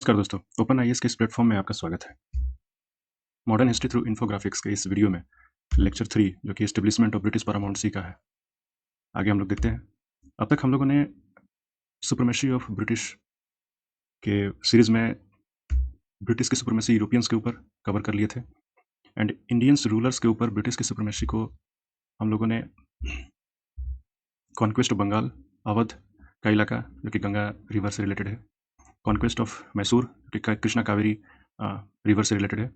नमस्कार दोस्तों, open IAS के इस प्लेटफॉर्म में आपका स्वागत है। मॉडर्न हिस्ट्री थ्रू इन्फोग्राफिक्स के इस वीडियो में लेक्चर 3 जो कि एस्टेब्लिशमेंट ऑफ ब्रिटिश पारामाउंटेसी का है, आगे हम लोग देखते हैं। अब तक हम लोगों ने सुप्रीमेसी ऑफ ब्रिटिश के सीरीज़ में ब्रिटिश की सुप्रीमेसी यूरोपियंस के ऊपर कवर कर लिए थे एंड इंडियंस रूलर्स के ऊपर ब्रिटिश की सुप्रीमेसी को हम लोगों ने कॉन्क्वेस्ट ऑफ बंगाल, अवध का इलाका जो कि गंगा रिवर से रिलेटेड है, कॉन्क्वेस्ट ऑफ मैसूर जो कि कृष्णा कावेरी रिवर से रिलेटेड है।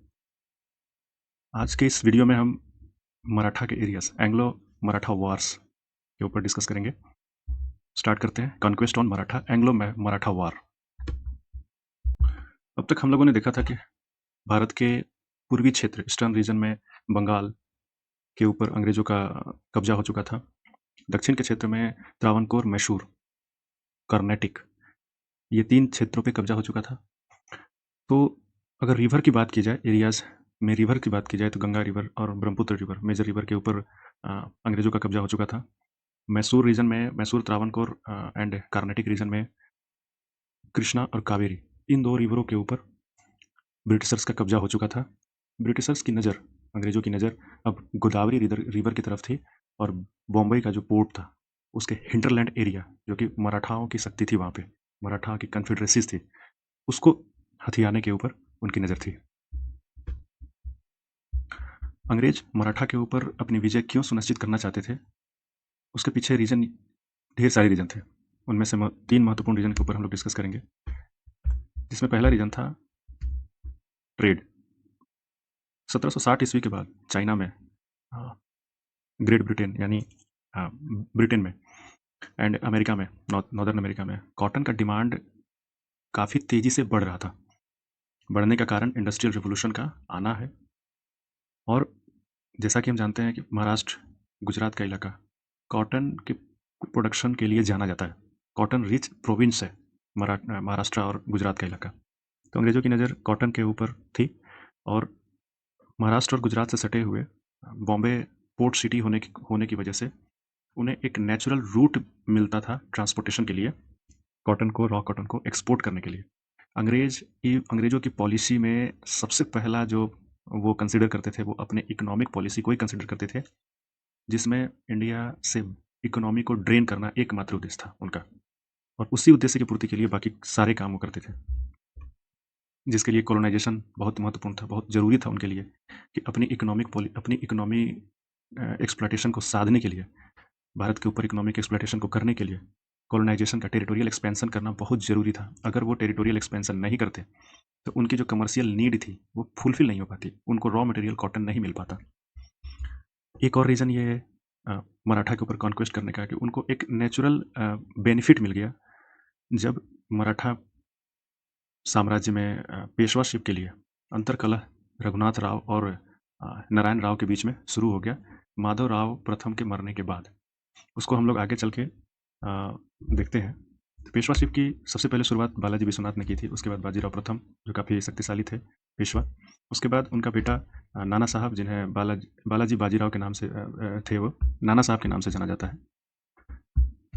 आज के इस वीडियो में हम मराठा के एरियाज, एंग्लो मराठा वॉर्स के ऊपर डिस्कस करेंगे। स्टार्ट करते हैं। Conquest on Maratha, Anglo Maratha war. अब तक हम लोगों ने देखा था कि भारत के पूर्वी क्षेत्र, ईस्टर्न रीजन में बंगाल के ऊपर अंग्रेजों का कब्जा हो चुका था। दक्षिण के क्षेत्र में त्रावणकोर, मैसूर, कर्नाटिक, ये 3 क्षेत्रों पे कब्जा हो चुका था। तो अगर रिवर की बात की जाए, एरियाज में रिवर की बात की जाए तो गंगा रिवर और ब्रह्मपुत्र रिवर, मेजर रिवर के ऊपर अंग्रेजों का कब्जा हो चुका था। मैसूर रीजन में, मैसूर, त्रावणकोर एंड कर्नाटिक रीजन में कृष्णा और कावेरी, इन 2 रिवरों के ऊपर ब्रिटिशर्स का कब्जा हो चुका था। ब्रिटिशर्स की नज़र, अंग्रेजों की नज़र अब गोदावरी रिवर की तरफ थी और बॉम्बे का जो पोर्ट था उसके हिंटरलैंड एरिया, जो कि मराठाओं की शक्ति थी, वहाँ पे मराठा की कन्फेडरेसीज थी, उसको हथियाने के ऊपर उनकी नज़र थी। अंग्रेज मराठा के ऊपर अपनी विजय क्यों सुनिश्चित करना चाहते थे, उसके पीछे रीजन, ढेर सारे रीजन थे। उनमें से 3 महत्वपूर्ण रीजन के ऊपर हम लोग डिस्कस करेंगे, जिसमें पहला रीजन था ट्रेड। 1760 ईस्वी के बाद चाइना में, ग्रेट ब्रिटेन यानी ब्रिटेन में एंड अमेरिका में, नॉर्दर्न अमेरिका में कॉटन का डिमांड काफ़ी तेज़ी से बढ़ रहा था। बढ़ने का कारण इंडस्ट्रियल रिवोल्यूशन का आना है। और जैसा कि हम जानते हैं कि महाराष्ट्र, गुजरात का इलाका कॉटन के प्रोडक्शन के लिए जाना जाता है। कॉटन रिच प्रोविंस है महाराष्ट्र और गुजरात का इलाका। तो अंग्रेज़ों की नज़र कॉटन के ऊपर थी और महाराष्ट्र और गुजरात से सटे हुए बॉम्बे पोर्ट सिटी होने की वजह से उन्हें एक नेचुरल रूट मिलता था ट्रांसपोर्टेशन के लिए, कॉटन को, रॉ कॉटन को एक्सपोर्ट करने के लिए। अंग्रेज़ों की पॉलिसी में सबसे पहला जो वो कंसिडर करते थे, वो अपने इकोनॉमिक पॉलिसी को ही कंसिडर करते थे, जिसमें इंडिया से इकोनॉमी को ड्रेन करना एकमात्र उद्देश्य था उनका, और उसी उद्देश्य की पूर्ति के लिए बाकी सारे काम वो करते थे, जिसके लिए कॉलोनाइजेशन बहुत महत्वपूर्ण था, बहुत ज़रूरी था उनके लिए कि अपनी इकोनॉमी एक्सप्लॉयटेशन को साधने के लिए, भारत के ऊपर इकोनॉमिक एक्सप्लॉयटेशन को करने के लिए कॉलोनाइजेशन का, टेरिटोरियल एक्सपेंशन करना बहुत ज़रूरी था। अगर वो टेरिटोरियल एक्सपेंशन नहीं करते तो उनकी जो कमर्शियल नीड थी वो फुलफिल नहीं हो पाती, उनको रॉ मटेरियल कॉटन नहीं मिल पाता। एक और रीज़न ये है मराठा के ऊपर कॉन्क्वेस्ट करने का कि उनको एक नेचुरल बेनिफिट मिल गया जब मराठा साम्राज्य में पेशवाशिप के लिए अंतर्कलह रघुनाथ राव और नारायण राव के बीच में शुरू हो गया माधव राव प्रथम के मरने के बाद। उसको हम लोग आगे चल के देखते हैं। तो पेशवाशिप की सबसे पहले शुरुआत बालाजी विश्वनाथ ने की थी, उसके बाद बाजीराव प्रथम जो काफ़ी शक्तिशाली थे पेशवा, उसके बाद उनका बेटा नाना साहब, जिन्हें बालाजी बाजीराव के नाम से थे, वो नाना साहब के नाम से जाना जाता है।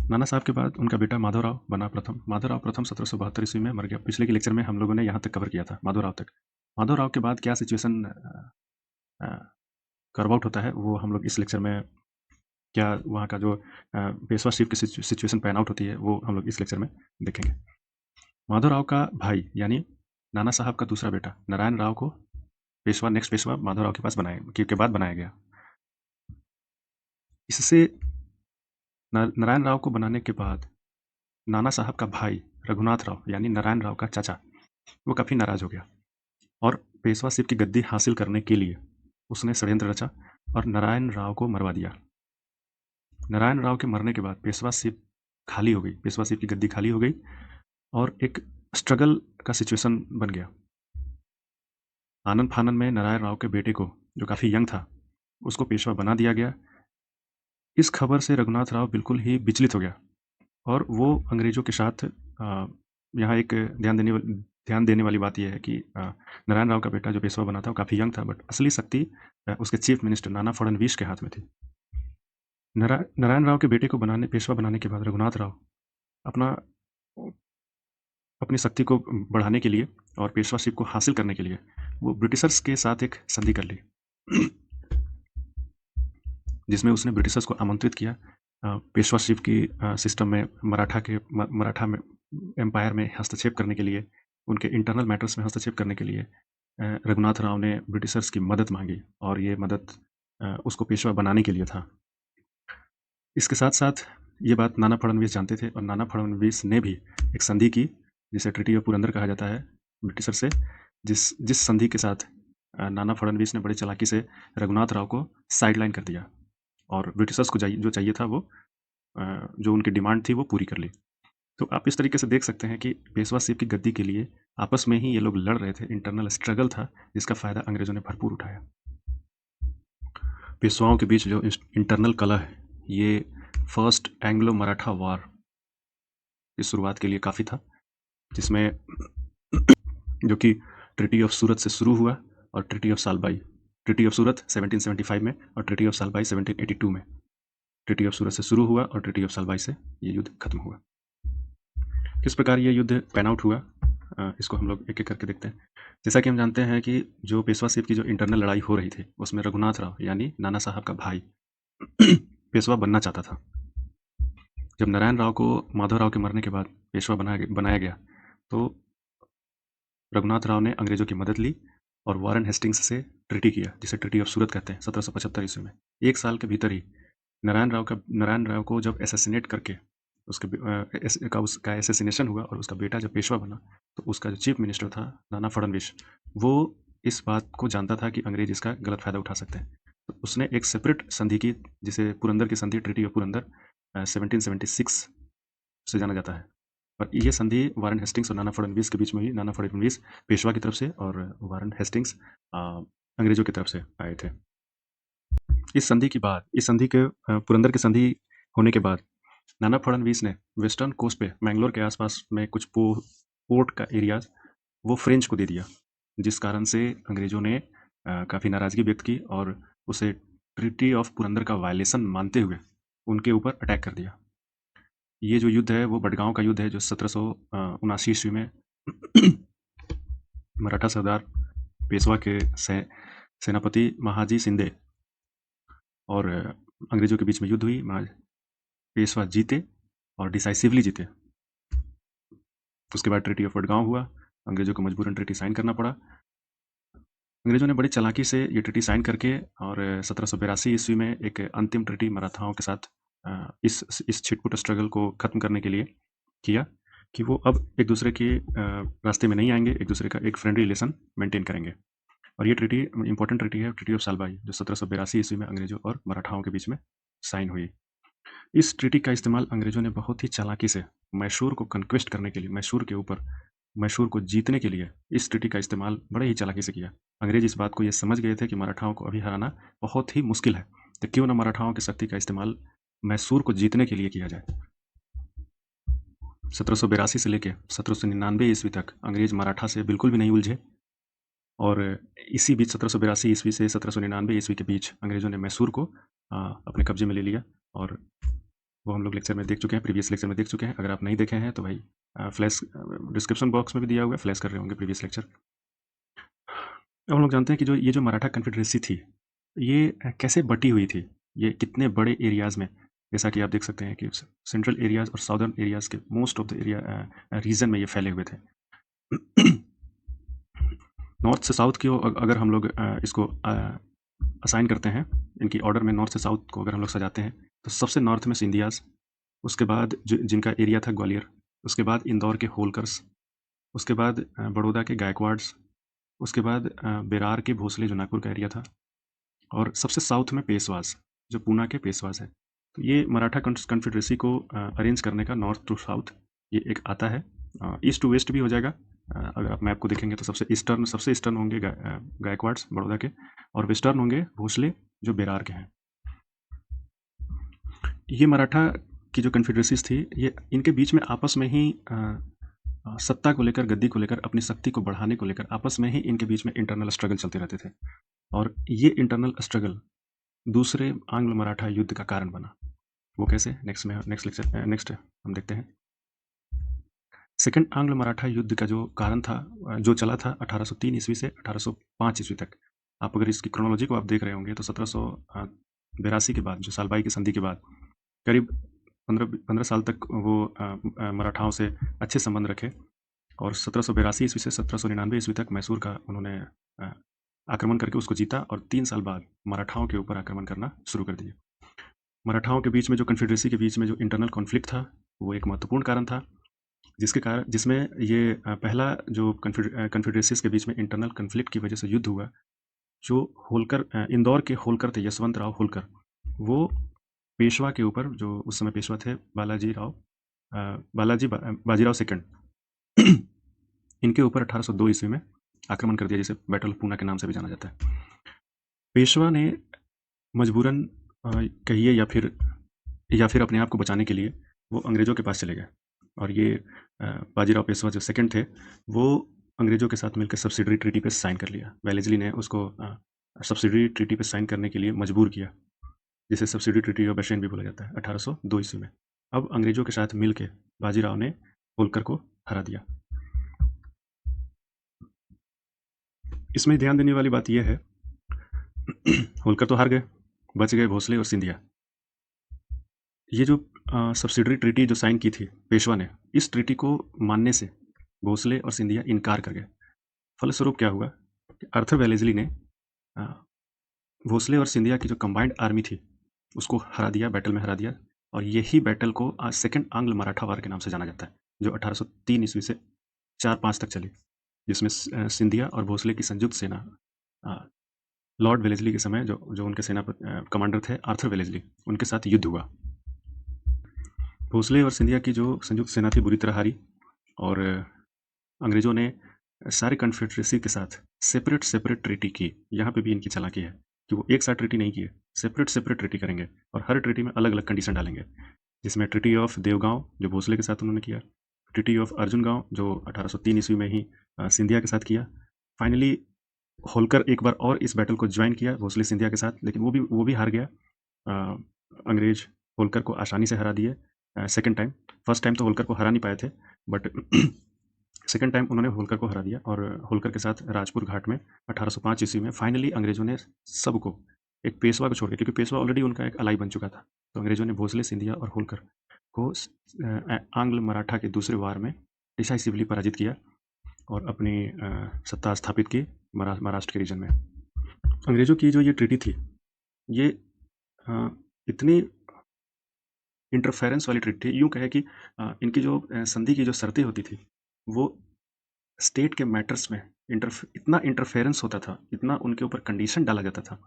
नाना साहब के बाद उनका बेटा माधवराव बना प्रथम। माधवराव प्रथम 1772 ईस्वी में मर गया। पिछले के लेक्चर में हम लोगों ने यहाँ तक कवर किया था, माधवराव तक। माधवराव के बाद क्या सिचुएशन कर्व आउट होता है वो हम लोग इस लेक्चर में, क्या वहाँ का जो पेशवाशिप की सिचुएशन पैन आउट होती है वो हम लोग इस लेक्चर में देखेंगे। माधवराव का भाई यानी नाना साहब का दूसरा बेटा नारायण राव को नेक्स्ट पेशवा माधवराव के बाद बनाया गया। इससे नारायण राव को बनाने के बाद नाना साहब का भाई रघुनाथ राव यानी नारायण राव का चाचा, वो काफ़ी नाराज़ हो गया और पेशवाशिप की गद्दी हासिल करने के लिए उसने षड्यंत्र रचा और नारायण राव को मरवा दिया। नारायण राव के मरने के बाद पेशवाशिप खाली हो गई, पेशवाशिप की गद्दी खाली हो गई और एक स्ट्रगल का सिचुएशन बन गया। आनंद फानन में नारायण राव के बेटे को, जो काफ़ी यंग था, उसको पेशवा बना दिया गया। इस खबर से रघुनाथ राव बिल्कुल ही विचलित हो गया और वो अंग्रेज़ों के साथ, यहाँ एक ध्यान देने वाली बात यह है कि नारायण राव का बेटा जो पेशवा बना था वो काफ़ी यंग था, बट असली शक्ति उसके चीफ मिनिस्टर नाना फडणवीस के हाथ में थी। नारायण राव के बेटे को पेशवा बनाने के बाद रघुनाथ राव अपना अपनी शक्ति को बढ़ाने के लिए और पेशवाशिप को हासिल करने के लिए वो ब्रिटिशर्स के साथ एक संधि कर ली, जिसमें उसने ब्रिटिशर्स को आमंत्रित किया पेशवाशिप की सिस्टम में मराठा में एम्पायर में हस्तक्षेप करने के लिए, उनके इंटरनल मैटर्स में हस्तक्षेप करने के लिए रघुनाथ राव ने ब्रिटिशर्स की मदद मांगी और ये मदद उसको पेशवा बनाने के लिए था। इसके साथ साथ ये बात नाना फडणवीस जानते थे और नाना फडणवीस ने भी एक संधि की, जिसे ट्रीटी ऑफ पुरंदर कहा जाता है ब्रिटिशर से, जिस संधि के साथ नाना फडणवीस ने बड़ी चालाकी से रघुनाथ राव को साइडलाइन कर दिया और ब्रिटिशर्स को जो चाहिए था वो जो उनकी डिमांड थी वो पूरी कर ली। तो आप इस तरीके से देख सकते हैं कि पेशवा सिंह की गद्दी के लिए आपस में ही ये लोग लड़ रहे थे, इंटरनल स्ट्रगल था जिसका फ़ायदा अंग्रेज़ों ने भरपूर उठाया। पेशवाओं के बीच जो इंटरनल कलह है, ये फर्स्ट एंग्लो मराठा वॉर की शुरुआत के लिए काफ़ी था, जिसमें जो कि ट्रीटी ऑफ सूरत से शुरू हुआ और treaty of Salbai, treaty of Surat 1775 में और ट्रीटी ऑफ सालबाई 1782 में। ट्रीटी ऑफ सूरत से शुरू हुआ और ट्रीटी ऑफ सालबाई से ये युद्ध खत्म हुआ। किस प्रकार ये युद्ध पैन आउट हुआ, इसको हम लोग एक एक करके देखते हैं। जैसा कि हम जानते हैं कि जो पेशवा सिंह की जो इंटरनल लड़ाई हो रही थी उसमें रघुनाथ राव यानी नाना साहब का भाई पेशवा बनना चाहता था। जब नारायण राव को माधव राव के मरने के बाद पेशवा बनाया गया तो रघुनाथ राव ने अंग्रेजों की मदद ली और वॉरेन हेस्टिंग्स से ट्रीटी किया, जिसे ट्रीटी ऑफ सूरत कहते हैं, 1775 ईस्वी में। एक साल के भीतर ही नारायण राव को जब एसेसिनेट करके उसका एसेसिनेशन हुआ और उसका बेटा जब पेशवा बना तो उसका जो चीफ मिनिस्टर था नाना फडणवीस, वो इस बात को जानता था कि अंग्रेज इसका गलत फ़ायदा उठा सकते हैं। तो उसने एक सेपरेट संधि की, जिसे पुरंदर की संधि, ट्रीटी ऑफ पुरंदर 1776 से जाना जाता है। और ये संधि वारेन हेस्टिंग्स और नाना फडणवीस के बीच में हुई। नाना फडणवीस पेशवा की तरफ से और वारेन हेस्टिंग्स अंग्रेजों की तरफ से आए थे। इस संधि के पुरंदर की संधि होने के बाद नाना फडणवीस ने वेस्टर्न कोस्ट पे मैंगलोर के आसपास में कुछ पोर्ट का एरियाज वो फ्रेंच को दे दिया, जिस कारण से अंग्रेजों ने काफ़ी नाराज़गी व्यक्त की और उसे ट्रीटी ऑफ पुरंदर का वायलेशन मानते हुए उनके ऊपर अटैक कर दिया। ये जो युद्ध है वो बडगांव का युद्ध है, जो 1779 ईस्वी में मराठा सरदार पेशवा के सेनापति महाजी शिंदे और अंग्रेजों के बीच में युद्ध हुई। पेशवा जीते और डिसाइसिवली जीते। उसके बाद ट्रीटी ऑफ बडगांव हुआ, अंग्रेजों को मजबूरन ट्रीटी साइन करना पड़ा। अंग्रेजों ने बड़ी चालाकी से ये ट्रीटी साइन करके और 1782 ईस्वी में एक अंतिम ट्रीटी मराठाओं के साथ इस छिटपुट स्ट्रगल को ख़त्म करने के लिए किया कि वो अब एक दूसरे के रास्ते में नहीं आएंगे, एक दूसरे का एक फ्रेंडली रिलेशन मेंटेन करेंगे। और ये ट्रीटी इंपॉर्टेंट ट्रीटी है, ट्रीटी ऑफ सालबाई, जो 1782 ईस्वी में अंग्रेजों और मराठाओं के बीच में साइन हुई। इस ट्रीटी का इस्तेमाल अंग्रेजों ने बहुत ही चालाकी से मैसूर को कन्क्वेस्ट करने के लिए, मैसूर को जीतने के लिए इस ट्रीटी का इस्तेमाल बड़े ही चालाकी से किया। अंग्रेज इस बात को ये समझ गए थे कि मराठाओं को अभी हराना बहुत ही मुश्किल है, तो क्यों ना मराठाओं की शक्ति का इस्तेमाल मैसूर को जीतने के लिए किया जाए। 1782 से लेकर 1799 ईस्वी तक अंग्रेज मराठा से बिल्कुल भी नहीं उलझे और इसी बीच 1782 ईस्वी से 1799 ईस्वी के बीच अंग्रेजों ने मैसूर को अपने कब्जे में ले लिया और वो हम लोग लेक्चर में देख चुके हैं, प्रीवियस लेक्चर में देख चुके हैं। अगर आप नहीं देखे हैं तो भाई फ्लैश डिस्क्रिप्शन बॉक्स में भी दिया हुआ है, फ्लैश कर रहे होंगे प्रीवियस लेक्चर। अब हम लोग जानते हैं कि ये जो मराठा कन्फेडरेसी थी ये कैसे बटी हुई थी, ये कितने बड़े एरियाज़ में, जैसा कि आप देख सकते हैं कि सेंट्रल एरियाज़ और साउदर्न एरियाज़ के most of the area region में ये फैले हुए थे। नॉर्थ से साउथ की अगर हम लोग इसको असाइन करते हैं, इनकी ऑर्डर में नॉर्थ से साउथ को अगर हम लोग सजाते हैं तो सबसे नॉर्थ में सिंधियाज़, उसके बाद जिनका एरिया था ग्वालियर, उसके बाद इंदौर के होलकर्स, उसके बाद बड़ौदा के गायकवाड्स, उसके बाद बेरार के भोसले जो नागपुर का एरिया था, और सबसे साउथ में पेशवास जो पूना के पेशवास है। तो ये मराठा कन्फेडरेसी को अरेंज करने का नॉर्थ टू साउथ ये एक आता है। ईस्ट टू वेस्ट भी हो जाएगा। अगर आप मैप को देखेंगे तो सबसे ईस्टर्न होंगे गायकवाड्स बड़ौदा के, और वेस्टर्न होंगे भोसले जो बेरार के हैं। ये मराठा की जो कन्फेडरेसीज थी ये इनके बीच में आपस में ही सत्ता को लेकर, गद्दी को लेकर, अपनी शक्ति को बढ़ाने को लेकर आपस में ही इनके बीच में इंटरनल स्ट्रगल चलते रहते थे और ये इंटरनल स्ट्रगल दूसरे आंग्ल मराठा युद्ध का कारण बना। वो कैसे, नेक्स्ट हम देखते हैं। सेकंड आंग्ल मराठा युद्ध का जो कारण था, जो चला था 1803 ईस्वी से 1805 ईस्वी तक। आप अगर इसकी क्रोनोलॉजी को आप देख रहे होंगे तो 1782 के बाद, जो सालबाई की संधि के बाद, करीब 15 साल तक वो मराठाओं से अच्छे संबंध रखे और 1782 ईस्वी से 1799 ईस्वी तक मैसूर का उन्होंने आक्रमण करके उसको जीता और 3 साल बाद मराठाओं के ऊपर आक्रमण करना शुरू कर दिया। मराठाओं के बीच में जो कन्फेडरेसी के बीच में जो इंटरनल कॉन्फ्लिक्ट था, वो एक महत्वपूर्ण कारण था, जिसमें ये पहला जो कन्फेडरेसीज़ के बीच में इंटरनल कॉन्फ्लिक्ट की वजह से युद्ध हुआ, जो होलकर, इंदौर के होलकर थे, यशवंत राव होलकर, वो पेशवा के ऊपर, जो उस समय पेशवा थे बाजीराव सेकंड, इनके ऊपर 1802 ईस्वी में आक्रमण कर दिया, जिसे बैटल ऑफ पूना के नाम से भी जाना जाता है। पेशवा ने मजबूरन कहिए या फिर अपने आप को बचाने के लिए वो अंग्रेज़ों के पास चले गए और ये बाजीराव पेशवा जो सेकंड थे, वो अंग्रेज़ों के साथ मिलकर सब्सिडरी ट्रीटी पे साइन कर लिया। वेलेस्ली ने उसको सब्सिडरी ट्रीटी पे साइन करने के लिए मजबूर किया, जिसे सब्सिडरी ट्रीटी ऑफ बेशेन भी बोला जाता है, 1802 ईस्वी में। अब अंग्रेज़ों के साथ मिल के बाजीराव ने होलकर को हरा दिया। इसमें ध्यान देने वाली बात यह है, होलकर तो हार गए, बच गए भोसले और सिंधिया। ये जो सब्सिडरी ट्रीटी जो साइन की थी पेशवा ने, इस ट्रीटी को मानने से भोसले और सिंधिया इनकार कर गए। फलस्वरूप क्या हुआ कि आर्थर वेलेस्ली ने भोसले और सिंधिया की जो कंबाइंड आर्मी थी उसको हरा दिया, बैटल में हरा दिया, और यही बैटल को आज सेकंड आंग्ल मराठा वार के नाम से जाना जाता है, जो 1803 ईस्वी से 4-5 तक चली, जिसमें सिंधिया और भोसले की संयुक्त सेना, लॉर्ड वेलेस्ली के समय जो उनके सेना कमांडर थे आर्थर वेलेस्ली, उनके साथ युद्ध हुआ। भोसले और सिंधिया की जो संयुक्त सेना थी बुरी तरह हारी और अंग्रेज़ों ने सारे कन्फेडरेसी के साथ सेपरेट ट्रीटी की। यहाँ पे भी इनकी चालाकी है कि वो एक साथ ट्रीटी नहीं किए, सेपरेट ट्रीटी करेंगे और हर ट्रीटी में अलग अलग कंडीशन डालेंगे, जिसमें ट्रीटी ऑफ देवगांव जो भोसले के साथ उन्होंने किया, ट्रीटी ऑफ अर्जुन गांव जो 1803 ईस्वी में ही सिंधिया के साथ किया। फाइनली होलकर एक बार और इस बैटल को ज्वाइन किया भोसले सिंधिया के साथ, लेकिन वो भी हार गया। अंग्रेज होलकर को आसानी से हरा दिए सेकेंड टाइम। फर्स्ट टाइम तो होलकर को हरा नहीं पाए थे, बट सेकेंड टाइम उन्होंने होलकर को हरा दिया और होलकर के साथ राजपुर घाट में 1805 ईस्वी में फाइनली अंग्रेज़ों ने सबको, एक पेशवा को छोड़ के, क्योंकि पेशवा ऑलरेडी उनका एक अलाई बन चुका था, तो अंग्रेज़ों ने भोसले सिंधिया और होलकर को आंग्ल मराठा के दूसरे वार में डिसाइसिवली पराजित किया और अपनी सत्ता स्थापित की महाराष्ट्र के रीजन में। अंग्रेज़ों की जो ये ट्रीटी थी, ये इतनी इंटरफेरेंस वाली ट्रीटी थी, यूँ कहे कि इनकी जो संधि की जो शर्तें होती थी, वो स्टेट के मैटर्स में इतना इंटरफेरेंस होता था, इतना उनके ऊपर कंडीशन डाला जाता था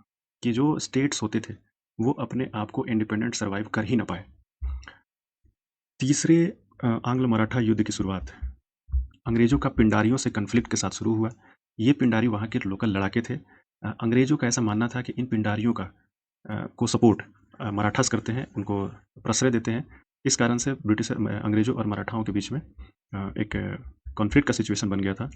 कि जो स्टेट्स होते थे वो अपने आप को इंडिपेंडेंट सर्वाइव कर ही ना पाए। तीसरे आंग्ल मराठा युद्ध की शुरुआत अंग्रेज़ों का पिंडारियों से कन्फ्लिक्ट के साथ शुरू हुआ। ये पिंडारी वहाँ के लोकल लड़ाके थे। अंग्रेज़ों का ऐसा मानना था कि इन पिंडारियों का को सपोर्ट मराठास करते हैं, उनको प्रश्रय देते हैं। इस कारण से अंग्रेज़ों और मराठाओं के बीच में एक कॉन्फ्लिक्ट का सिचुएशन बन गया था।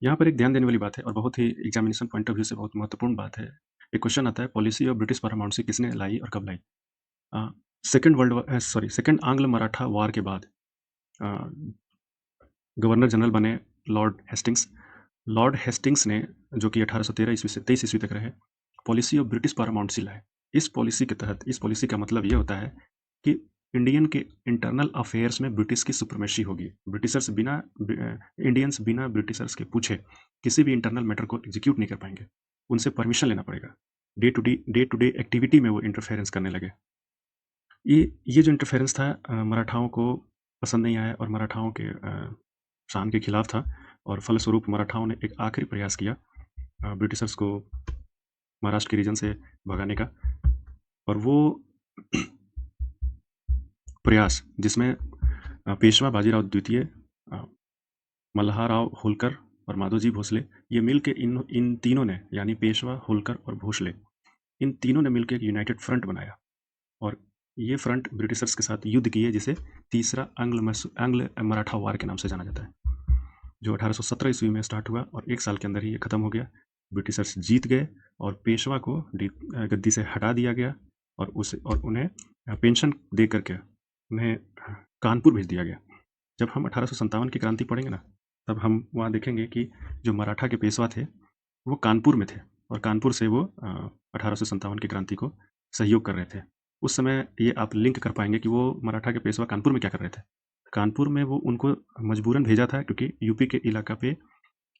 यहाँ पर एक ध्यान देने वाली बात है और बहुत ही एग्जामिनेशन पॉइंट ऑफ व्यू से बहुत महत्वपूर्ण बात है। एक क्वेश्चन आता है, पॉलिसी ऑफ ब्रिटिश पैरामाउंसी किसने लाई और कब लाई? सेकंड आंग्ल मराठा वार के बाद गवर्नर जनरल बने लॉर्ड हेस्टिंग्स। लॉर्ड हेस्टिंग्स ने, जो कि 1813 ईस्वी से 23 ईस्वी तक रहे, पॉलिसी ऑफ ब्रिटिश पैरामाउंसी लाए। इस पॉलिसी के तहत, इस पॉलिसी का मतलब ये होता है कि इंडियन के इंटरनल अफेयर्स में ब्रिटिश की सुप्रीमेसी होगी। इंडियंस बिना ब्रिटिशर्स के पूछे किसी भी इंटरनल मैटर को एग्जीक्यूट नहीं कर पाएंगे, उनसे परमिशन लेना पड़ेगा। डे टू डे एक्टिविटी में वो इंटरफेरेंस करने लगे। ये जो इंटरफेरेंस था मराठाओं को पसंद नहीं आया और मराठाओं के शान के खिलाफ था, और फलस्वरूप मराठाओं ने एक आखिरी प्रयास किया ब्रिटिशर्स को महाराष्ट्र के रीजन से भगाने का, और वो प्रयास जिसमें पेशवा बाजीराव द्वितीय, मल्हाराव होलकर और माधोजी भोसले, ये मिल के इन तीनों ने, यानी पेशवा, होलकर और भोसले, इन तीनों ने मिलकर एक यूनाइटेड फ्रंट बनाया और ये फ्रंट ब्रिटिशर्स के साथ युद्ध किए, जिसे तीसरा आंग्ल मराठा वार के नाम से जाना जाता है, जो 1817 ईस्वी में स्टार्ट हुआ और एक साल के अंदर ही ये ख़त्म हो गया। ब्रिटिशर्स जीत गए और पेशवा को गद्दी से हटा दिया गया और उन्हें पेंशन दे करके उन्हें कानपुर भेज दिया गया। जब हम 1857 की क्रांति पढ़ेंगे ना, तब हम वहाँ देखेंगे कि जो मराठा के पेशवा थे, वो कानपुर में थे और कानपुर से वो 1857 की क्रांति को सहयोग कर रहे थे। उस समय ये आप लिंक कर पाएँगे कि वो मराठा के पेशवा कानपुर में क्या कर रहे थे। कानपुर में वो उनको मजबूरन भेजा था क्योंकि यूपी के इलाका पे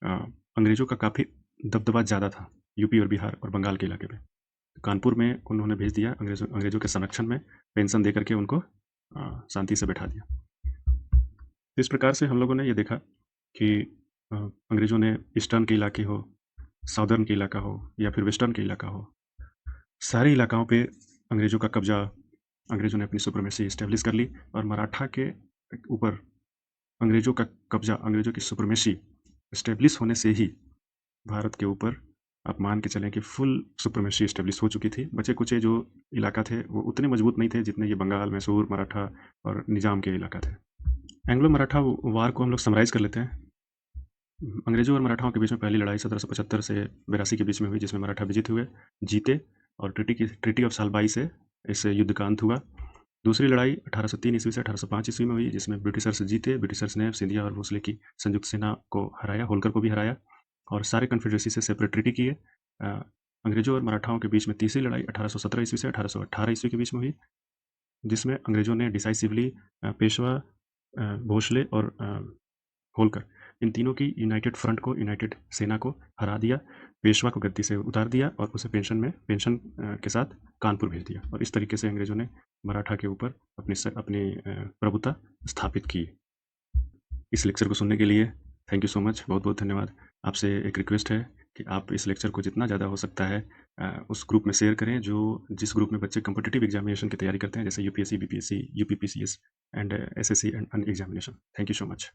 अ, अंग्रेज़ों का काफ़ी दबदबा ज़्यादा था, यूपी और बिहार और बंगाल के इलाके पे। कानपुर में उन्होंने भेज दिया अंग्रेज़ों अंग्रेज़ों के संरक्षण में, पेंशन दे कर के उनको शांति से बैठा दिया। तो इस प्रकार से हम लोगों ने ये देखा कि अंग्रेज़ों ने ईस्टर्न के इलाके हो, साउदर्न के इलाका हो या फिर वेस्टर्न के इलाका हो, सारे इलाकाओं पे अंग्रेज़ों का कब्ज़ा, अंग्रेज़ों ने अपनी सुप्रीमेसी एस्टेब्लिश कर ली और मराठा के ऊपर अंग्रेज़ों का कब्ज़ा, अंग्रेज़ों की सुप्रीमेसी एस्टेब्लिश होने से ही भारत के ऊपर आप मान के चलें कि फुल सुप्रीमेसी एस्टेब्लिश हो चुकी थी। बचे-कुचे जो इलाका थे, वो उतने मजबूत नहीं थे जितने ये बंगाल, मैसूर, मराठा और निज़ाम के इलाका थे। एंग्लो मराठा वार को हम लोग समराइज़ कर लेते हैं। अंग्रेज़ों और मराठाओं के बीच में पहली लड़ाई 1775 से 82 के बीच में हुई, जिसमें मराठा विजित हुए, जीते और ट्रीटी ऑफ सालबाई से इस युद्ध का अंत हुआ। दूसरी लड़ाई 1803 ईस्वी से 1805 ईस्वी में हुई, जिसमें ब्रिटिशर्स जीते। ब्रिटिशर्स ने सिंधिया और भोसले की संयुक्त सेना को हराया, होलकर को भी हराया और सारे कन्फेडरेसी से सेपरेट ट्रीटी किए। अंग्रेज़ों और मराठाओं के बीच में तीसरी लड़ाई 1817 ईस्वी से 1818 ईस्वी के बीच में हुई, जिसमें अंग्रेज़ों ने डिसाइसिवली पेशवा, भोसले और होलकर, इन तीनों की यूनाइटेड फ्रंट को, यूनाइटेड सेना को हरा दिया, पेशवा को गद्दी से उतार दिया और उसे पेंशन के साथ कानपुर भेज दिया और इस तरीके से अंग्रेज़ों ने मराठा के ऊपर अपनी प्रभुता स्थापित की। इस लेक्चर को सुनने के लिए थैंक यू सो मच, बहुत-बहुत धन्यवाद। आपसे एक रिक्वेस्ट है कि आप इस लेक्चर को जितना ज़्यादा हो सकता है उस ग्रुप में शेयर करें जिस ग्रुप में बच्चे कॉम्पिटिटिव एग्जामिनेशन की तैयारी करते हैं, जैसे UPSC, BPSC, UPPCS and SSC and अन्य examination. Thank you so much.